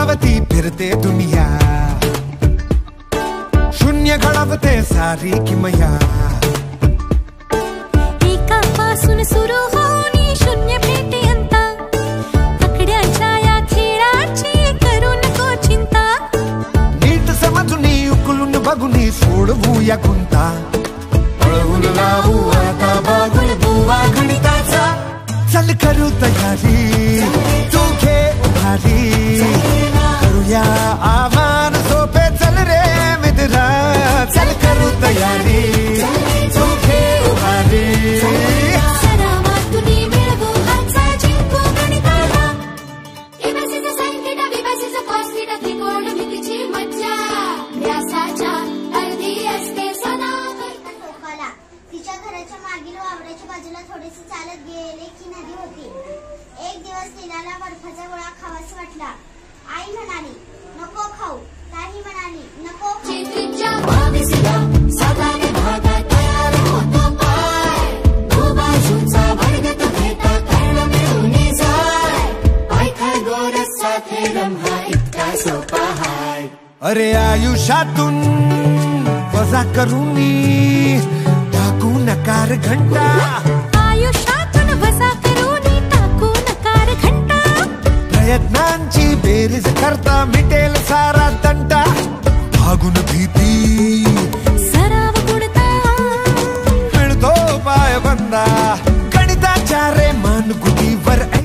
धावती फिरते दुनिया, शून्य घडवते सारी किमया. एकापासून सुरू होऊन शून्य भेटेपर्यंत, आकड्याच्या या खेळाची करू नको चिंता. नीट समजून उकलून बघून सोडवूया गुंता, पळवून लावू आता बागुल बुवा गणिताचा. चल करू तयारी, तू घे उभारी, करूया आव्हान सोपे. चल रे मित्रा, चल करू तयारी, तू घे उभारी. सरावातून मिळवू हातचा जिंकू गणिताला. एबीसीचं साइन थिटा, बीबीसीचं कॉस थिटा, त्रिकोण मितीची मज्जा. व्यासाच्या अर्धी असते सदा. तिच्या घराच्या मागील वावराच्या बाजूला थोडेसे चालत गेले की नदी होती. एक दिवस लीलाला बर्फाचा गोळा खावासा वाटला. आई म्हणाली, नको खाऊ. ताई म्हणाली, नको खाऊ. चित्रीच्या भावीसीला साधाने भागात तयार होतो पाय. तो बाजूचा वर्गत भेटा कर्ण मिळून जाय. पाय खाय गोरस साथे रम्हा इतका सोपा हाय. अरे आयुष्यातून वजा करूनी टाकू नकार घंटा. आयुष्यातून वजा करून टाकू नकार घंटा. प्रयत्नांची बेरीज करता मिटेल सारा तंटा. भागून भीत